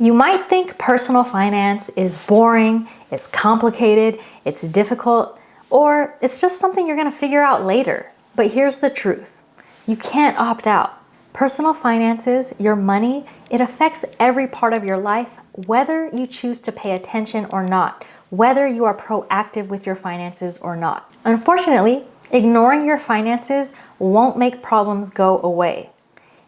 You might think personal finance is boring, it's complicated, it's difficult, or it's just something you're going to figure out later. But here's the truth. You can't opt out. Personal finances, your money, it affects every part of your life, whether you choose to pay attention or not, whether you are proactive with your finances or not. Unfortunately, ignoring your finances won't make problems go away.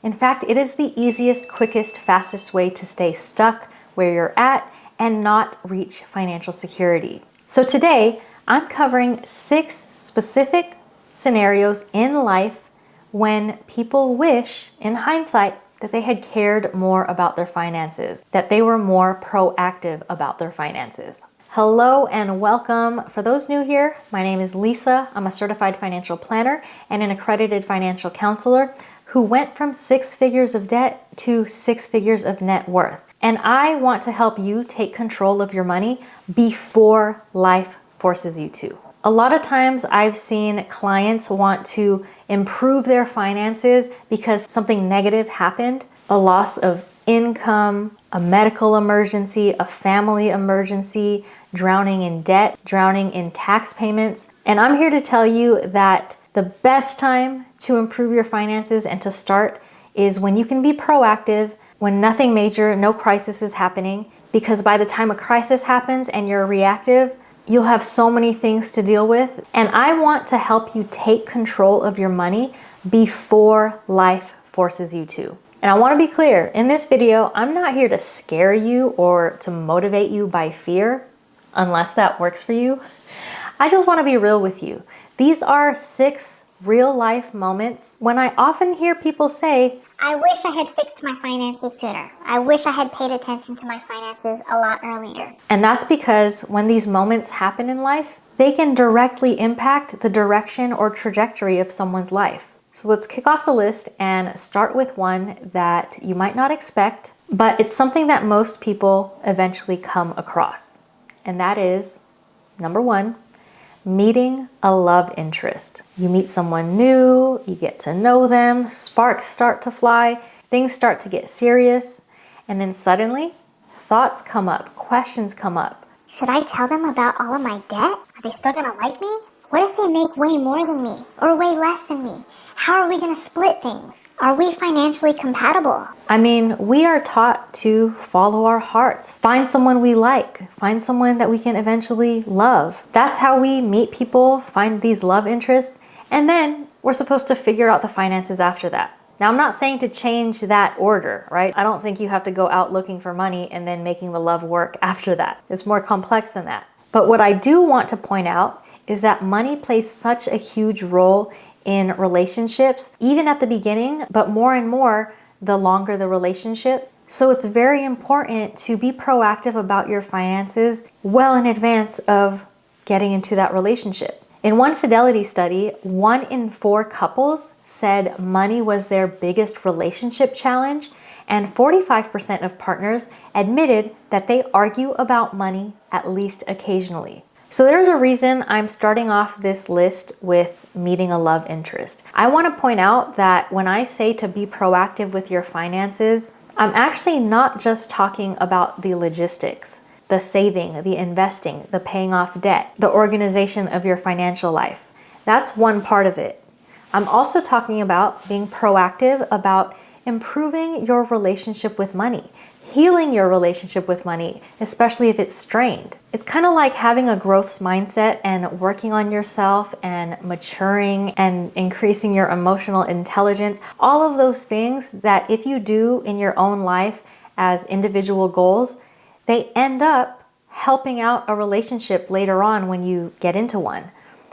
In fact, it is the easiest, quickest, fastest way to stay stuck where you're at and not reach financial security. So today, I'm covering 6 specific scenarios in life when people wish, in hindsight, that they had cared more about their finances, that they were more proactive about their finances. Hello and welcome. For those new here, my name is Lissa. I'm a certified financial planner and an accredited financial counselor who went from 6 figures of debt to 6 figures of net worth. And I want to help you take control of your money before life forces you to. A lot of times I've seen clients want to improve their finances because something negative happened, a loss of income, a medical emergency, a family emergency, drowning in debt, drowning in tax payments. And I'm here to tell you that the best time to improve your finances and to start is when you can be proactive, when nothing major, no crisis is happening, because by the time a crisis happens and you're reactive, you'll have so many things to deal with. And I want to help you take control of your money before life forces you to. And I want to be clear, in this video, I'm not here to scare you or to motivate you by fear, unless that works for you. I just want to be real with you. These are 6 real life moments when I often hear people say, I wish I had fixed my finances sooner. I wish I had paid attention to my finances a lot earlier. And that's because when these moments happen in life, they can directly impact the direction or trajectory of someone's life. So let's kick off the list and start with one that you might not expect, but it's something that most people eventually come across. And that is, number 1, meeting a love interest. You meet someone new, you get to know them, sparks start to fly, things start to get serious, and then suddenly thoughts come up, questions come up. Should I tell them about all of my debt? Are they still gonna like me? What if they make way more than me or way less than me? How are we gonna split things? Are we financially compatible? I mean, we are taught to follow our hearts, find someone we like, find someone that we can eventually love. That's how we meet people, find these love interests, and then we're supposed to figure out the finances after that. Now, I'm not saying to change that order, right? I don't think you have to go out looking for money and then making the love work after that. It's more complex than that. But what I do want to point out is that money plays such a huge role in relationships, even at the beginning, but more and more the longer the relationship. So it's very important to be proactive about your finances well in advance of getting into that relationship. In one fidelity study, 1 in 4 couples said money was their biggest relationship challenge, and 45% of partners admitted that they argue about money at least occasionally. So there's a reason I'm starting off this list with meeting a love interest. I want to point out that when I say to be proactive with your finances, I'm actually not just talking about the logistics, the saving, the investing, the paying off debt, the organization of your financial life. That's one part of it. I'm also talking about being proactive about improving your relationship with money, healing your relationship with money, especially if it's strained. It's kind of like having a growth mindset and working on yourself and maturing and increasing your emotional intelligence. All of those things that if you do in your own life as individual goals, they end up helping out a relationship later on when you get into one.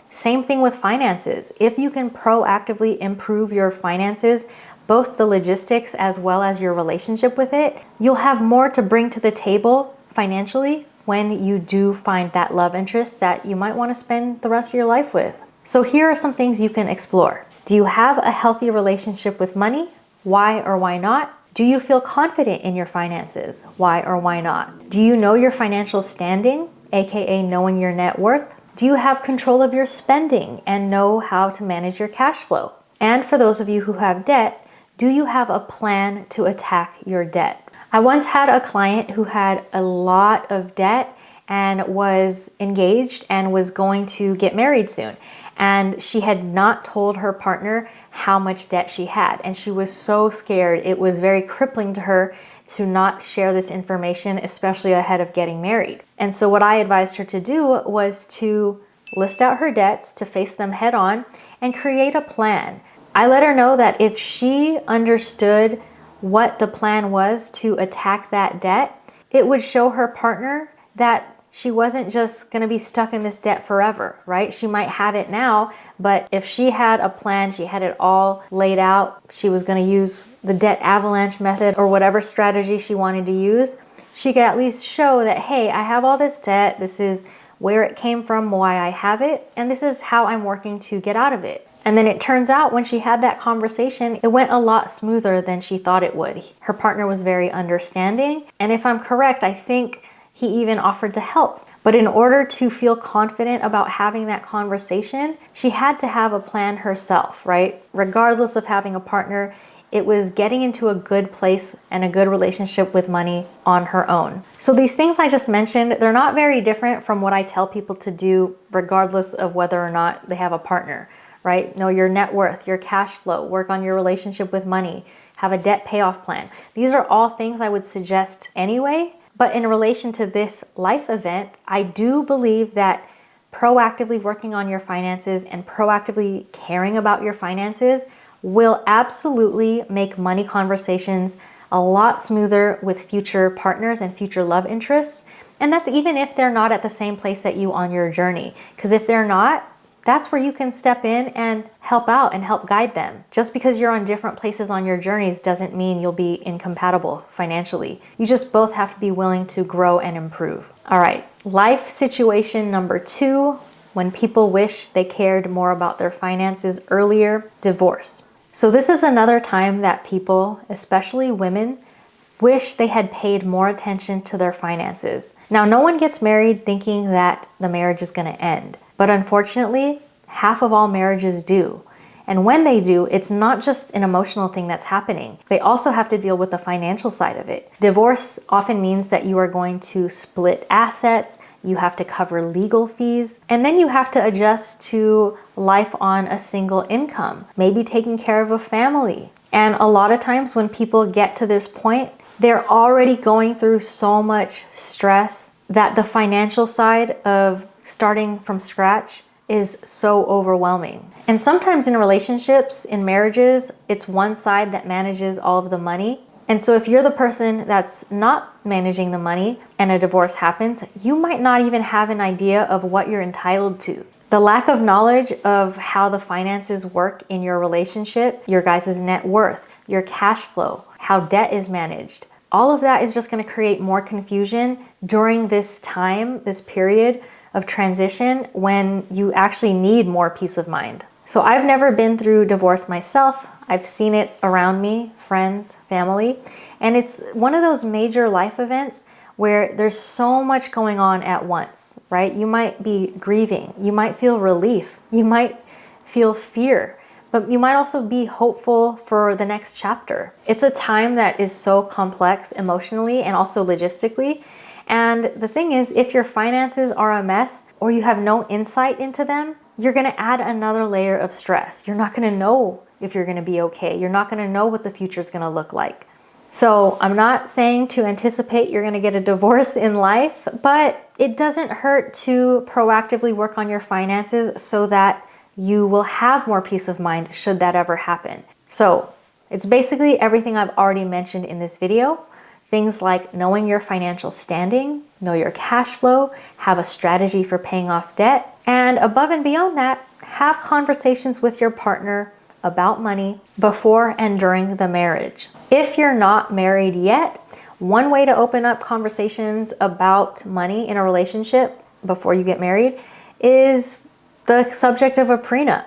Same thing with finances. If you can proactively improve your finances, both the logistics as well as your relationship with it, you'll have more to bring to the table financially when you do find that love interest that you might want to spend the rest of your life with. So here are some things you can explore. Do you have a healthy relationship with money? Why or why not? Do you feel confident in your finances? Why or why not? Do you know your financial standing, aka knowing your net worth? Do you have control of your spending and know how to manage your cash flow? And for those of you who have debt, do you have a plan to attack your debt? I once had a client who had a lot of debt and was engaged and was going to get married soon. And she had not told her partner how much debt she had. And she was so scared. It was very crippling to her to not share this information, especially ahead of getting married. And so what I advised her to do was to list out her debts, to face them head on, and create a plan. I let her know that if she understood what the plan was to attack that debt, it would show her partner that she wasn't just going to be stuck in this debt forever, right? She might have it now, but if she had a plan, she had it all laid out, she was going to use the debt avalanche method or whatever strategy she wanted to use, she could at least show that, hey, I have all this debt, this is where it came from, why I have it, and this is how I'm working to get out of it. And then it turns out when she had that conversation, it went a lot smoother than she thought it would. Her partner was very understanding, and if I'm correct, I think he even offered to help. But in order to feel confident about having that conversation, she had to have a plan herself, right? Regardless of having a partner, it was getting into a good place and a good relationship with money on her own. So these things I just mentioned, they're not very different from what I tell people to do regardless of whether or not they have a partner, right? Know your net worth, your cash flow, work on your relationship with money, have a debt payoff plan. These are all things I would suggest anyway. But in relation to this life event, I do believe that proactively working on your finances and proactively caring about your finances will absolutely make money conversations a lot smoother with future partners and future love interests. And that's even if they're not at the same place that you on your journey. Because if they're not, that's where you can step in and help out and help guide them. Just because you're on different places on your journeys doesn't mean you'll be incompatible financially. You just both have to be willing to grow and improve. All right, life situation number 2, when people wish they cared more about their finances earlier, divorce. So this is another time that people, especially women, wish they had paid more attention to their finances. Now, no one gets married thinking that the marriage is going to end. But unfortunately, half of all marriages do. And when they do, it's not just an emotional thing that's happening. They also have to deal with the financial side of it. Divorce often means that you are going to split assets, you have to cover legal fees, and then you have to adjust to life on a single income, maybe taking care of a family. And a lot of times when people get to this point, they're already going through so much stress that the financial side of starting from scratch is so overwhelming. And sometimes in relationships, in marriages, it's one side that manages all of the money. And so if you're the person that's not managing the money and a divorce happens, you might not even have an idea of what you're entitled to. The lack of knowledge of how the finances work in your relationship, your guys' net worth, your cash flow, how debt is managed, all of that is just going to create more confusion during this time, this period of transition when you actually need more peace of mind. So I've never been through divorce myself. I've seen it around me, friends, family, and it's one of those major life events where there's so much going on at once, right? You might be grieving, you might feel relief, you might feel fear, but you might also be hopeful for the next chapter. It's a time that is so complex emotionally and also logistically. And the thing is, if your finances are a mess or you have no insight into them, you're going to add another layer of stress. You're not going to know if you're going to be okay. You're not going to know what the future is going to look like. So I'm not saying to anticipate you're going to get a divorce in life, but it doesn't hurt to proactively work on your finances so that you will have more peace of mind should that ever happen. So it's basically everything I've already mentioned in this video. Things like knowing your financial standing, know your cash flow, have a strategy for paying off debt, and above and beyond that, have conversations with your partner about money before and during the marriage. If you're not married yet, one way to open up conversations about money in a relationship before you get married is the subject of a prenup.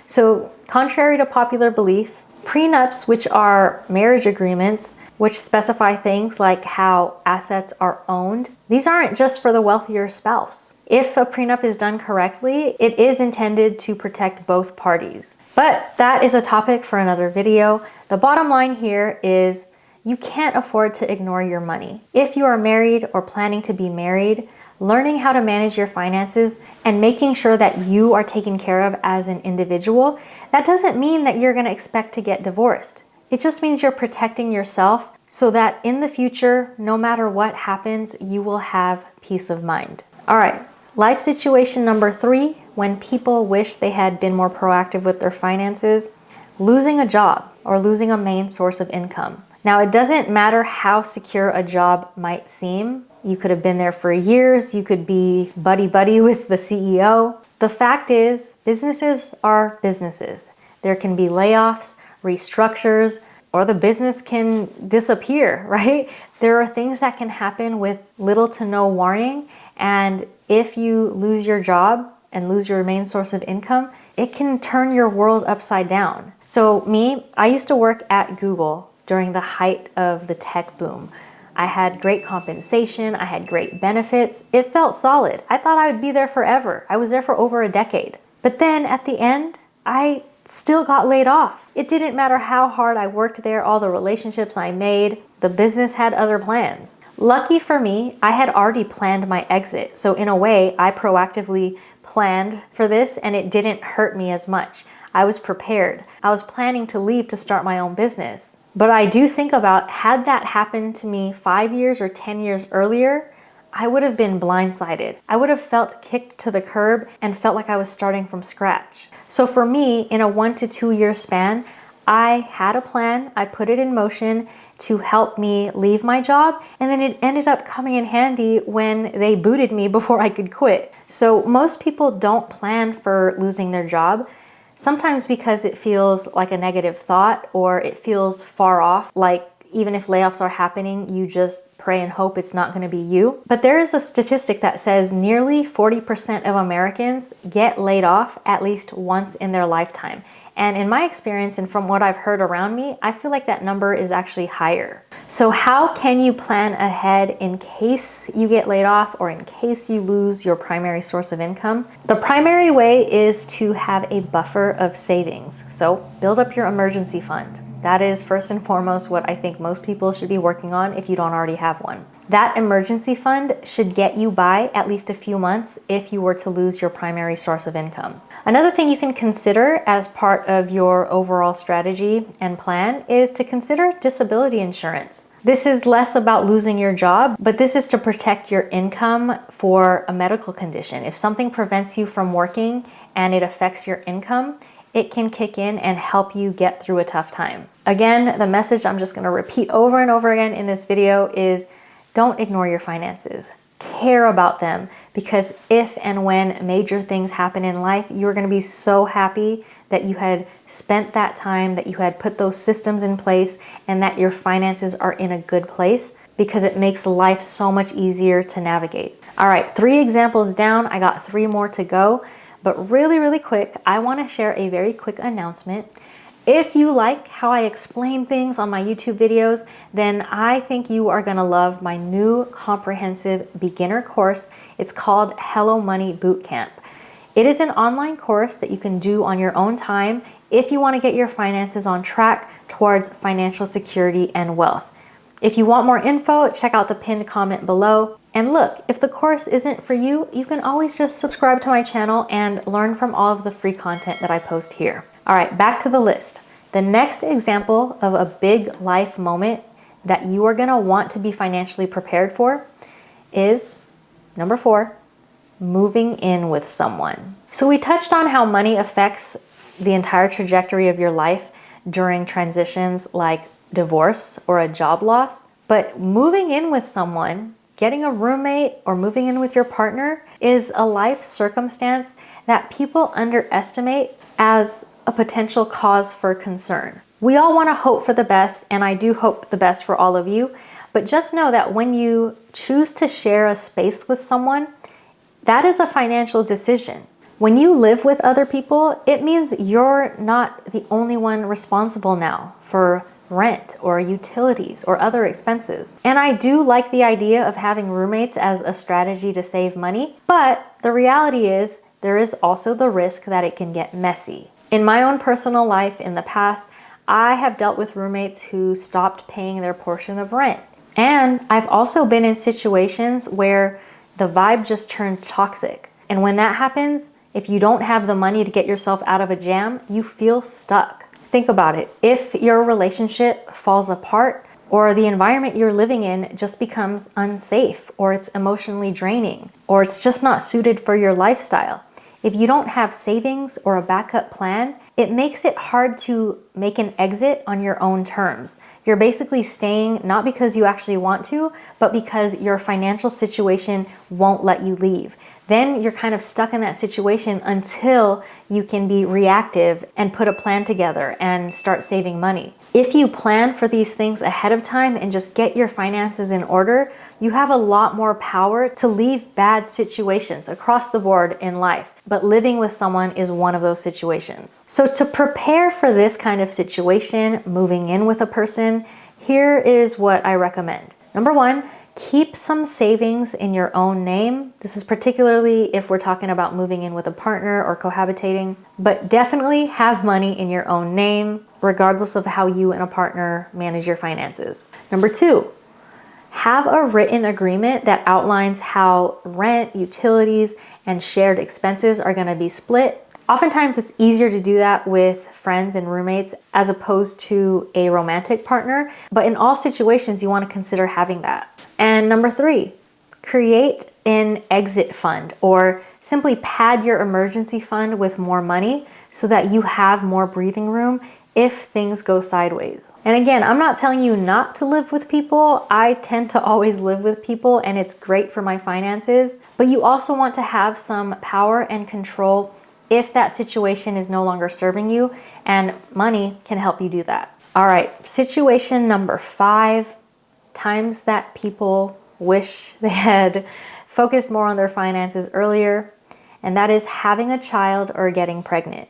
So, contrary to popular belief, prenups, which are marriage agreements, which specify things like how assets are owned, these aren't just for the wealthier spouse. If a prenup is done correctly, it is intended to protect both parties. But that is a topic for another video. The bottom line here is You can't afford to ignore your money. If you are married or planning to be married, learning how to manage your finances and making sure that you are taken care of as an individual, that doesn't mean that you're going to expect to get divorced. It just means you're protecting yourself so that in the future, no matter what happens, you will have peace of mind. All right, life situation number 3, when people wish they had been more proactive with their finances, losing a job or losing a main source of income. Now, it doesn't matter how secure a job might seem. You could have been there for years. You could be buddy-buddy with the CEO. The fact is, businesses are businesses. There can be layoffs, restructures, or the business can disappear, right? There are things that can happen with little to no warning. And if you lose your job and lose your main source of income, it can turn your world upside down. So I used to work at Google during the height of the tech boom. I had great compensation, I had great benefits. It felt solid. I thought I would be there forever. I was there for over a decade. But then at the end, I still got laid off. It didn't matter how hard I worked there, all the relationships I made, the business had other plans. Lucky for me, I had already planned my exit. So in a way, I proactively planned for this and it didn't hurt me as much. I was prepared. I was planning to leave to start my own business. But I do think about, had that happened to me 5 years or 10 years earlier, I would have been blindsided. I would have felt kicked to the curb and felt like I was starting from scratch. So for me, in a 1 to 2 year span, I had a plan, I put it in motion to help me leave my job, and then it ended up coming in handy when they booted me before I could quit. So most people don't plan for losing their job, sometimes because it feels like a negative thought or it feels far off, like even if layoffs are happening, you just pray and hope it's not going to be you. But there is a statistic that says nearly 40% of Americans get laid off at least once in their lifetime. And in my experience and from what I've heard around me, I feel like that number is actually higher. So how can you plan ahead in case you get laid off or in case you lose your primary source of income? The primary way is to have a buffer of savings. So build up your emergency fund. That is first and foremost what I think most people should be working on if you don't already have one. That emergency fund should get you by at least a few months if you were to lose your primary source of income. Another thing you can consider as part of your overall strategy and plan is to consider disability insurance. This is less about losing your job, but this is to protect your income for a medical condition. If something prevents you from working and it affects your income, it can kick in and help you get through a tough time. Again, the message I'm just going to repeat over and over again in this video is don't ignore your finances. Care about them, because if and when major things happen in life, you're going to be so happy that you had spent that time, that you had put those systems in place, and that your finances are in a good place, because it makes life so much easier to navigate. All right, 3 examples down. I got 3 more to go. But really quick, I want to share a very quick announcement. If you like how I explain things on my YouTube videos, then I think you are going to love my new comprehensive beginner course. It's called Hello Money Bootcamp. It is an online course that you can do on your own time if you want to get your finances on track towards financial security and wealth. If you want more info, check out the pinned comment below. And look, if the course isn't for you, you can always just subscribe to my channel and learn from all of the free content that I post here. All right, back to the list. The next example of a big life moment that you are gonna want to be financially prepared for is number 4, moving in with someone. So we touched on how money affects the entire trajectory of your life during transitions like divorce or a job loss, but moving in with someone, getting a roommate or moving in with your partner is a life circumstance that people underestimate as a potential cause for concern. We all want to hope for the best, and I do hope the best for all of you, but just know that when you choose to share a space with someone, that is a financial decision. When you live with other people, it means you're not the only one responsible now for rent or utilities or other expenses. And I do like the idea of having roommates as a strategy to save money, but the reality is there is also the risk that it can get messy. In my own personal life in the past, I have dealt with roommates who stopped paying their portion of rent. And I've also been in situations where the vibe just turned toxic. And when that happens, if you don't have the money to get yourself out of a jam, you feel stuck. Think about it. If your relationship falls apart, or the environment you're living in just becomes unsafe, or it's emotionally draining, or it's just not suited for your lifestyle, if you don't have savings or a backup plan, it makes it hard to make an exit on your own terms. You're basically staying not because you actually want to, but because your financial situation won't let you leave. Then you're kind of stuck in that situation until you can be reactive and put a plan together and start saving money. If you plan for these things ahead of time and just get your finances in order, you have a lot more power to leave bad situations across the board in life. But living with someone is one of those situations. So to prepare for this kind of situation, moving in with a person, here is what I recommend. Number one, keep some savings in your own name. This is particularly if we're talking about moving in with a partner or cohabitating, but definitely have money in your own name, regardless of how you and a partner manage your finances. Number two, have a written agreement that outlines how rent, utilities, and shared expenses are going to be split. Oftentimes it's easier to do that with friends and roommates as opposed to a romantic partner, but in all situations you want to consider having that. And number three, create an exit fund or simply pad your emergency fund with more money so that you have more breathing room if things go sideways. And again, I'm not telling you not to live with people. I tend to always live with people and it's great for my finances, but you also want to have some power and control if that situation is no longer serving you, and money can help you do that. All right, situation number 5, times that people wish they had focused more on their finances earlier, and that is having a child or getting pregnant.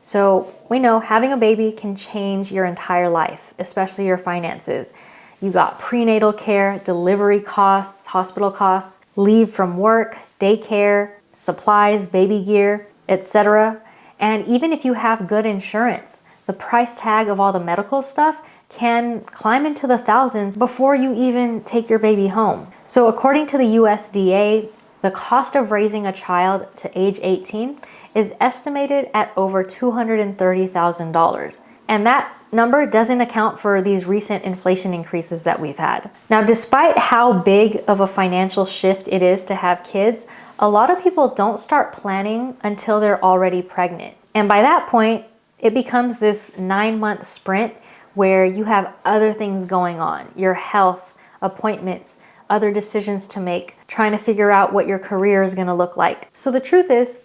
So we know having a baby can change your entire life, especially your finances. You got prenatal care, delivery costs, hospital costs, leave from work, daycare, supplies, baby gear, etc. And even if you have good insurance, the price tag of all the medical stuff can climb into the thousands before you even take your baby home. So according to the USDA, the cost of raising a child to age 18 is estimated at over $230,000. And that number doesn't account for these recent inflation increases that we've had. Now, despite how big of a financial shift it is to have kids, a lot of people don't start planning until they're already pregnant. And by that point, it becomes this 9-month sprint where you have other things going on, your health, appointments, other decisions to make, trying to figure out what your career is going to look like. So the truth is,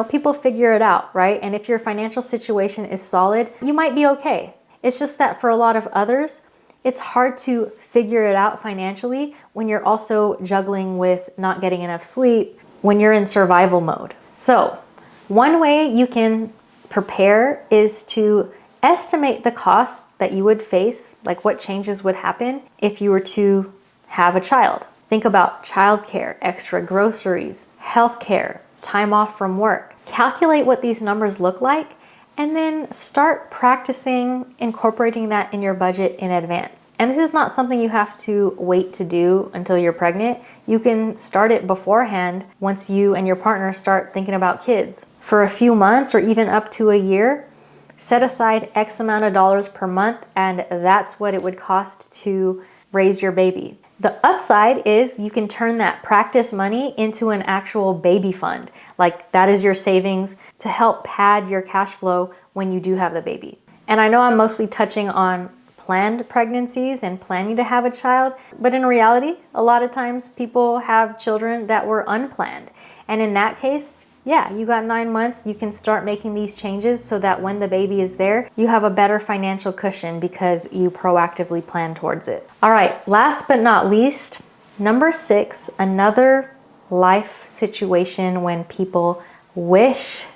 people figure it out, right? And if your financial situation is solid, you might be okay. It's just that for a lot of others, it's hard to figure it out financially when you're also juggling with not getting enough sleep, when you're in survival mode. So one way you can prepare is to estimate the costs that you would face, like what changes would happen if you were to have a child. Think about childcare, extra groceries, healthcare, time off from work. Calculate what these numbers look like and then start practicing incorporating that in your budget in advance. And this is not something you have to wait to do until you're pregnant. You can start it beforehand once you and your partner start thinking about kids. For a few months or even up to a year, set aside X amount of dollars per month, and that's what it would cost to raise your baby. The upside is you can turn that practice money into an actual baby fund. Like that is your savings to help pad your cash flow when you do have the baby. And I know I'm mostly touching on planned pregnancies and planning to have a child, but in reality, a lot of times people have children that were unplanned. And in that case, yeah, you got 9 months, you can start making these changes so that when the baby is there, you have a better financial cushion because you proactively plan towards it. All right, last but not least, number 6, another life situation when people wish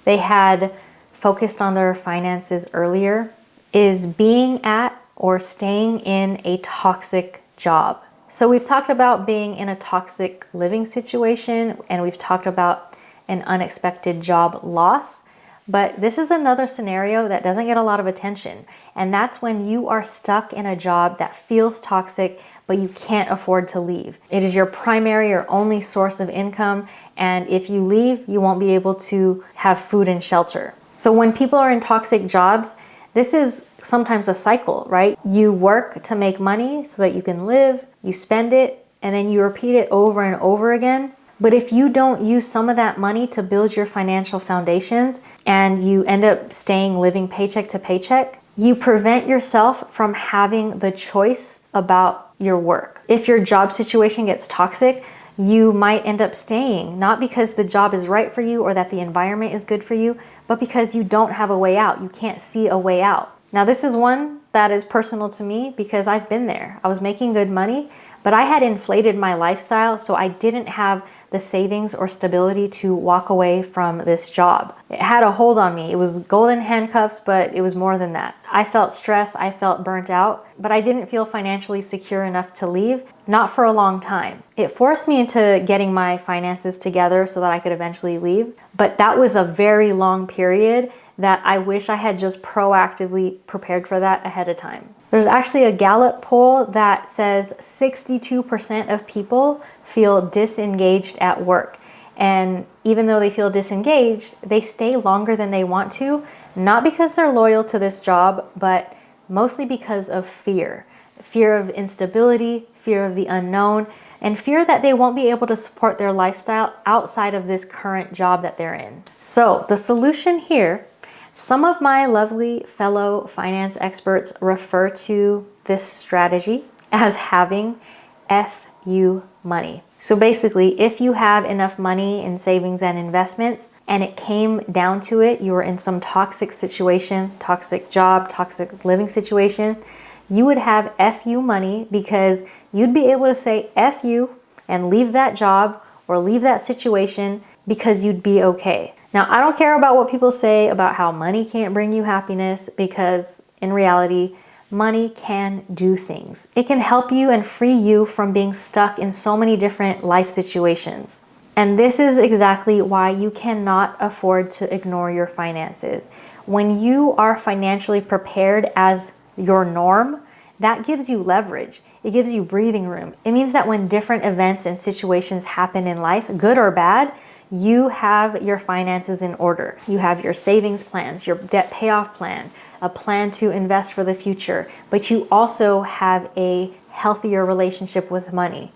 they had focused on their finances earlier is being at or staying in a toxic job. So we've talked about being in a toxic living situation, and we've talked about an unexpected job loss. But this is another scenario that doesn't get a lot of attention. And that's when you are stuck in a job that feels toxic, but you can't afford to leave. It is your primary or only source of income. And if you leave, you won't be able to have food and shelter. So when people are in toxic jobs, this is sometimes a cycle, right? You work to make money so that you can live, you spend it, and then you repeat it over and over again. But if you don't use some of that money to build your financial foundations and you end up living paycheck to paycheck, you prevent yourself from having the choice about your work. If your job situation gets toxic, you might end up staying, not because the job is right for you or that the environment is good for you, but because you don't have a way out. You can't see a way out. Now, this is one that is personal to me because I've been there. I was making good money, but I had inflated my lifestyle, so I didn't have the savings or stability to walk away from this job. It had a hold on me. It was golden handcuffs, but it was more than that. I felt stressed, I felt burnt out, but I didn't feel financially secure enough to leave, not for a long time. It forced me into getting my finances together so that I could eventually leave, but that was a very long period that I wish I had just proactively prepared for that ahead of time. There's actually a Gallup poll that says 62% of people feel disengaged at work. And even though they feel disengaged, they stay longer than they want to, not because they're loyal to this job, but mostly because of fear. Fear of instability, fear of the unknown, and fear that they won't be able to support their lifestyle outside of this current job that they're in. So the solution here, some of my lovely fellow finance experts refer to this strategy as having FU money. So basically, if you have enough money in savings and investments, and it came down to it, you were in some toxic situation, toxic job, toxic living situation, you would have FU money because you'd be able to say FU and leave that job or leave that situation because you'd be okay. Now, I don't care about what people say about how money can't bring you happiness, because in reality, money can do things. It can help you and free you from being stuck in so many different life situations. And this is exactly why you cannot afford to ignore your finances. When you are financially prepared as your norm, that gives you leverage. It gives you breathing room. It means that when different events and situations happen in life, good or bad, you have your finances in order. You have your savings plans, your debt payoff plan, a plan to invest for the future, but you also have a healthier relationship with money.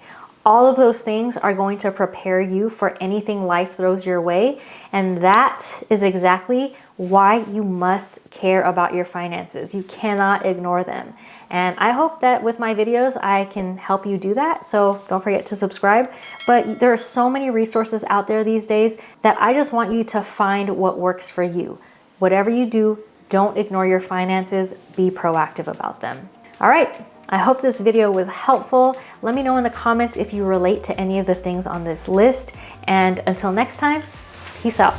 All of those things are going to prepare you for anything life throws your way, and that is exactly why you must care about your finances. You cannot ignore them. And I hope that with my videos, I can help you do that. So don't forget to subscribe. But there are so many resources out there these days that I just want you to find what works for you. Whatever you do, don't ignore your finances. Be proactive about them. All right. I hope this video was helpful. Let me know in the comments if you relate to any of the things on this list. And until next time, peace out.